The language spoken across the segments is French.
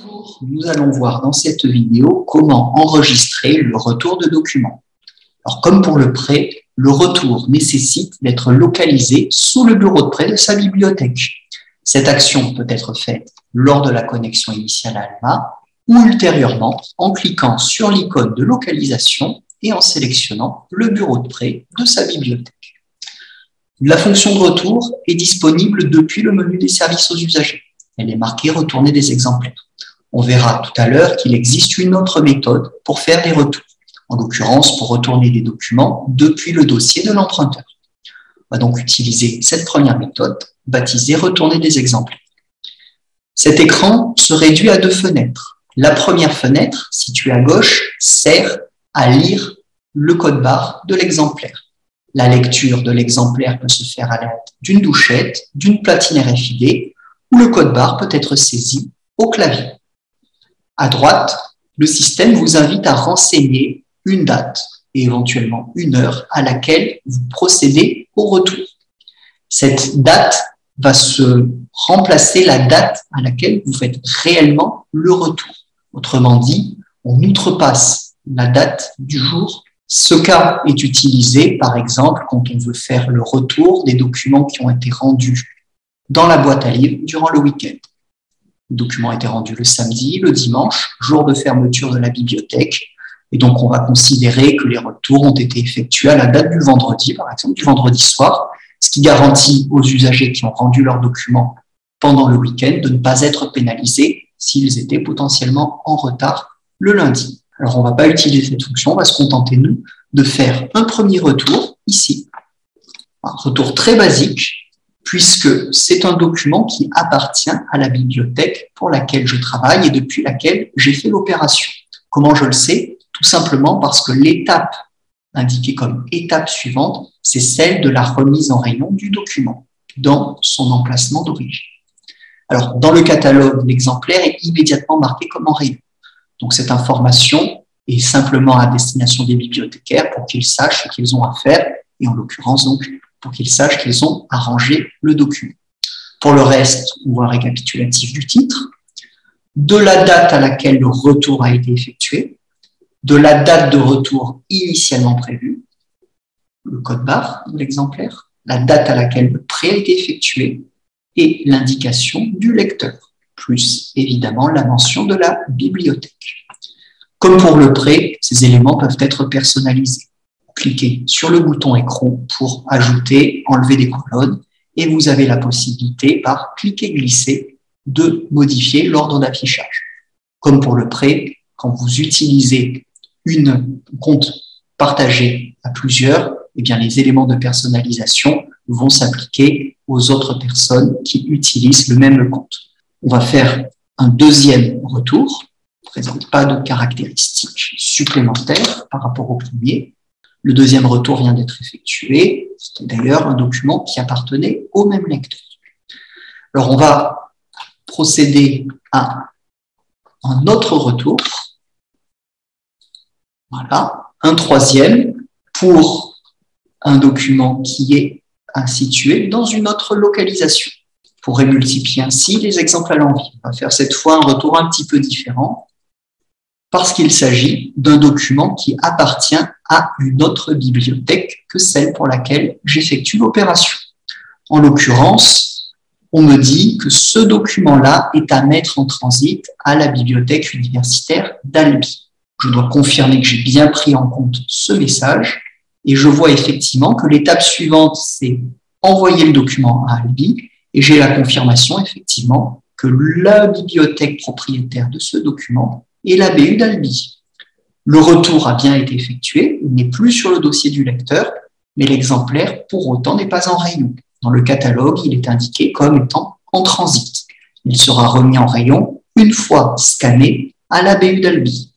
Bonjour, nous allons voir dans cette vidéo comment enregistrer le retour de documents. Alors, comme pour le prêt, le retour nécessite d'être localisé sous le bureau de prêt de sa bibliothèque. Cette action peut être faite lors de la connexion initiale à Alma ou ultérieurement en cliquant sur l'icône de localisation et en sélectionnant le bureau de prêt de sa bibliothèque. La fonction de retour est disponible depuis le menu des services aux usagers. Elle est marquée « Retourner des exemplaires ». On verra tout à l'heure qu'il existe une autre méthode pour faire des retours, en l'occurrence pour retourner des documents depuis le dossier de l'emprunteur. On va donc utiliser cette première méthode, baptisée « Retourner des exemplaires ». Cet écran se réduit à deux fenêtres. La première fenêtre, située à gauche, sert à lire le code-barre de l'exemplaire. La lecture de l'exemplaire peut se faire à l'aide d'une douchette, d'une platine RFID, où le code-barre peut être saisi au clavier. À droite, le système vous invite à renseigner une date et éventuellement une heure à laquelle vous procédez au retour. Cette date va se remplacer la date à laquelle vous faites réellement le retour. Autrement dit, on outrepasse la date du jour. Ce cas est utilisé, par exemple, quand on veut faire le retour des documents qui ont été rendus dans la boîte à livres durant le week-end. Le document a été rendu le samedi, le dimanche, jour de fermeture de la bibliothèque. Et donc, on va considérer que les retours ont été effectués à la date du vendredi, par exemple, du vendredi soir, ce qui garantit aux usagers qui ont rendu leurs documents pendant le week-end de ne pas être pénalisés s'ils étaient potentiellement en retard le lundi. Alors, on ne va pas utiliser cette fonction, on va se contenter, nous, de faire un premier retour ici. Un retour très basique, puisque c'est un document qui appartient à la bibliothèque pour laquelle je travaille et depuis laquelle j'ai fait l'opération. Comment je le sais? Tout simplement parce que l'étape indiquée comme étape suivante, c'est celle de la remise en rayon du document dans son emplacement d'origine. Alors, dans le catalogue, l'exemplaire est immédiatement marqué comme en rayon. Donc, cette information est simplement à destination des bibliothécaires pour qu'ils sachent ce qu'ils ont à faire, et en l'occurrence, donc, pour qu'ils sachent qu'ils ont à ranger le document. Pour le reste, on voit un récapitulatif du titre, de la date à laquelle le retour a été effectué, de la date de retour initialement prévue, le code-barre de l'exemplaire, la date à laquelle le prêt a été effectué et l'indication du lecteur, plus évidemment la mention de la bibliothèque. Comme pour le prêt, ces éléments peuvent être personnalisés. Cliquez sur le bouton écran pour ajouter, enlever des colonnes et vous avez la possibilité, par cliquer-glisser, de modifier l'ordre d'affichage. Comme pour le prêt, quand vous utilisez un compte partagé à plusieurs, eh bien, les éléments de personnalisation vont s'appliquer aux autres personnes qui utilisent le même compte. On va faire un deuxième retour, ne présente pas de caractéristiques supplémentaires par rapport au premier. Le deuxième retour vient d'être effectué. C'était d'ailleurs un document qui appartenait au même lecteur. Alors, on va procéder à un autre retour. Voilà, un troisième pour un document qui est situé dans une autre localisation. On pourrait multiplier ainsi les exemples à l'envie. On va faire cette fois un retour un petit peu différent parce qu'il s'agit d'un document qui appartient à une autre bibliothèque que celle pour laquelle j'effectue l'opération. En l'occurrence, on me dit que ce document-là est à mettre en transit à la bibliothèque universitaire d'Albi. Je dois confirmer que j'ai bien pris en compte ce message et je vois effectivement que l'étape suivante, c'est envoyer le document à Albi et j'ai la confirmation effectivement que la bibliothèque propriétaire de ce document est la BU d'Albi. Le retour a bien été effectué, il n'est plus sur le dossier du lecteur, mais l'exemplaire, pour autant, n'est pas en rayon. Dans le catalogue, il est indiqué comme étant en transit. Il sera remis en rayon une fois scanné à la BU d'Albi.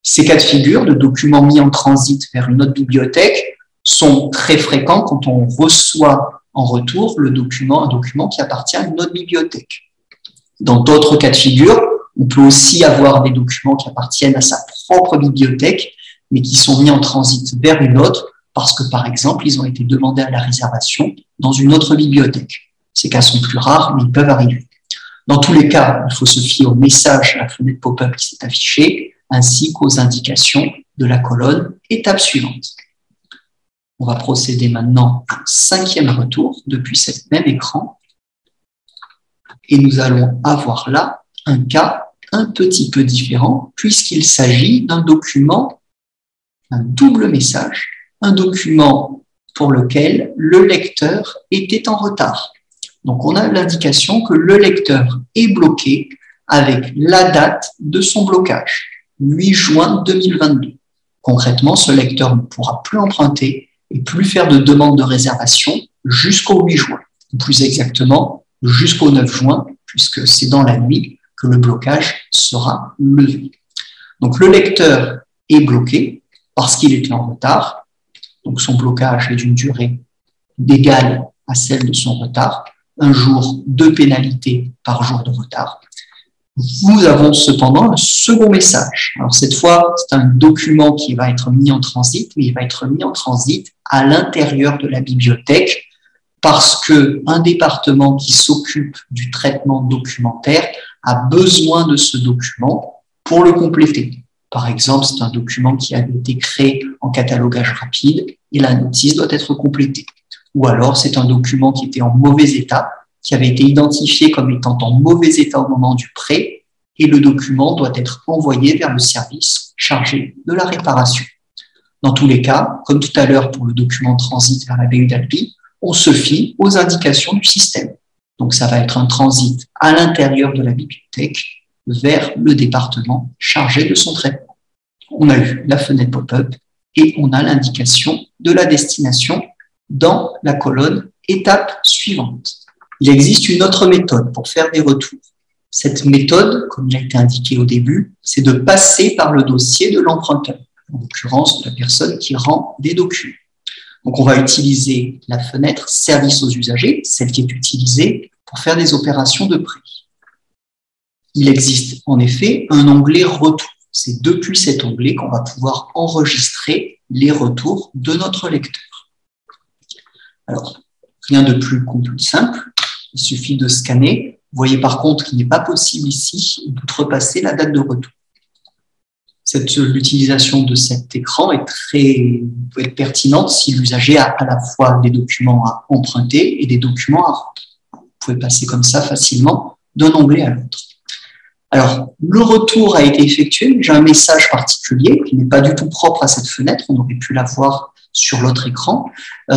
Ces cas de figure de documents mis en transit vers une autre bibliothèque sont très fréquents quand on reçoit en retour un document qui appartient à une autre bibliothèque. Dans d'autres cas de figure, on peut aussi avoir des documents qui appartiennent à sa propre bibliothèque, mais qui sont mis en transit vers une autre parce que, par exemple, ils ont été demandés à la réservation dans une autre bibliothèque. Ces cas sont plus rares, mais ils peuvent arriver. Dans tous les cas, il faut se fier au message à la fenêtre pop-up qui s'est affichée, ainsi qu'aux indications de la colonne étape suivante. On va procéder maintenant à un 5e retour depuis cet même écran. Et nous allons avoir là un cas un petit peu différent puisqu'il s'agit d'un document, un double message, un document pour lequel le lecteur était en retard. Donc, on a l'indication que le lecteur est bloqué avec la date de son blocage, 8 juin 2022. Concrètement, ce lecteur ne pourra plus emprunter et plus faire de demande de réservation jusqu'au 8 juin. Ou plus exactement, jusqu'au 9 juin, puisque c'est dans la nuit que le blocage sera levé. Donc, le lecteur est bloqué parce qu'il était en retard. Donc, son blocage est d'une durée égale à celle de son retard. Un jour de pénalité par jour de retard. Nous avons cependant un second message. Alors cette fois, c'est un document qui va être mis en transit, mais il va être mis en transit à l'intérieur de la bibliothèque parce qu'un département qui s'occupe du traitement documentaire a besoin de ce document pour le compléter. Par exemple, c'est un document qui a été créé en catalogage rapide et la notice doit être complétée. Ou alors, c'est un document qui était en mauvais état, qui avait été identifié comme étant en mauvais état au moment du prêt, et le document doit être envoyé vers le service chargé de la réparation. Dans tous les cas, comme tout à l'heure pour le document transit vers la BU d'Alpi, on se fie aux indications du système. Donc, ça va être un transit à l'intérieur de la bibliothèque vers le département chargé de son traitement. On a eu la fenêtre pop-up et on a l'indication de la destination dans la colonne étape suivante. Il existe une autre méthode pour faire des retours. Cette méthode, comme il a été indiqué au début, c'est de passer par le dossier de l'emprunteur, en l'occurrence de la personne qui rend des documents. Donc, on va utiliser la fenêtre service aux usagers, celle qui est utilisée pour faire des opérations de prêt. Il existe en effet un onglet retour. C'est depuis cet onglet qu'on va pouvoir enregistrer les retours de notre lecteur. Alors, rien de plus simple, il suffit de scanner. Vous voyez par contre qu'il n'est pas possible ici d'outrepasser la date de retour. L'utilisation de cet écran peut être pertinente si l'usager a à la fois des documents à emprunter et des documents à rendre. Vous pouvez passer comme ça facilement d'un onglet à l'autre. Alors, le retour a été effectué, mais j'ai un message particulier qui n'est pas du tout propre à cette fenêtre, on aurait pu la voir sur l'autre écran.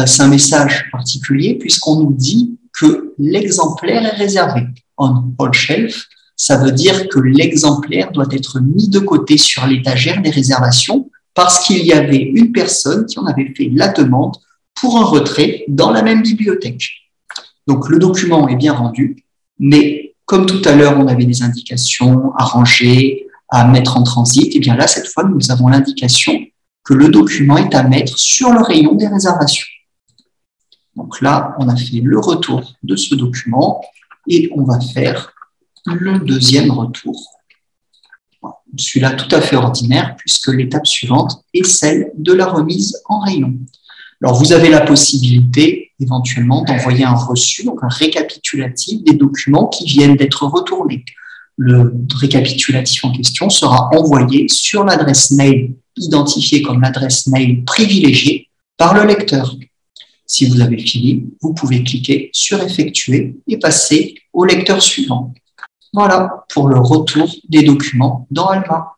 C'est un message particulier puisqu'on nous dit que l'exemplaire est réservé. On all shelf, ça veut dire que l'exemplaire doit être mis de côté sur l'étagère des réservations parce qu'il y avait une personne qui en avait fait la demande pour un retrait dans la même bibliothèque. Donc, le document est bien rendu, mais comme tout à l'heure, on avait des indications à ranger, à mettre en transit, et bien là, cette fois, nous avons l'indication que le document est à mettre sur le rayon des réservations. Donc là, on a fait le retour de ce document et on va faire le deuxième retour. Celui-là tout à fait ordinaire puisque l'étape suivante est celle de la remise en rayon. Alors, vous avez la possibilité éventuellement d'envoyer un reçu, donc un récapitulatif des documents qui viennent d'être retournés. Le récapitulatif en question sera envoyé sur l'adresse mail identifiée comme l'adresse mail privilégiée par le lecteur. Si vous avez fini, vous pouvez cliquer sur effectuer et passer au lecteur suivant. Voilà pour le retour des documents dans Alma.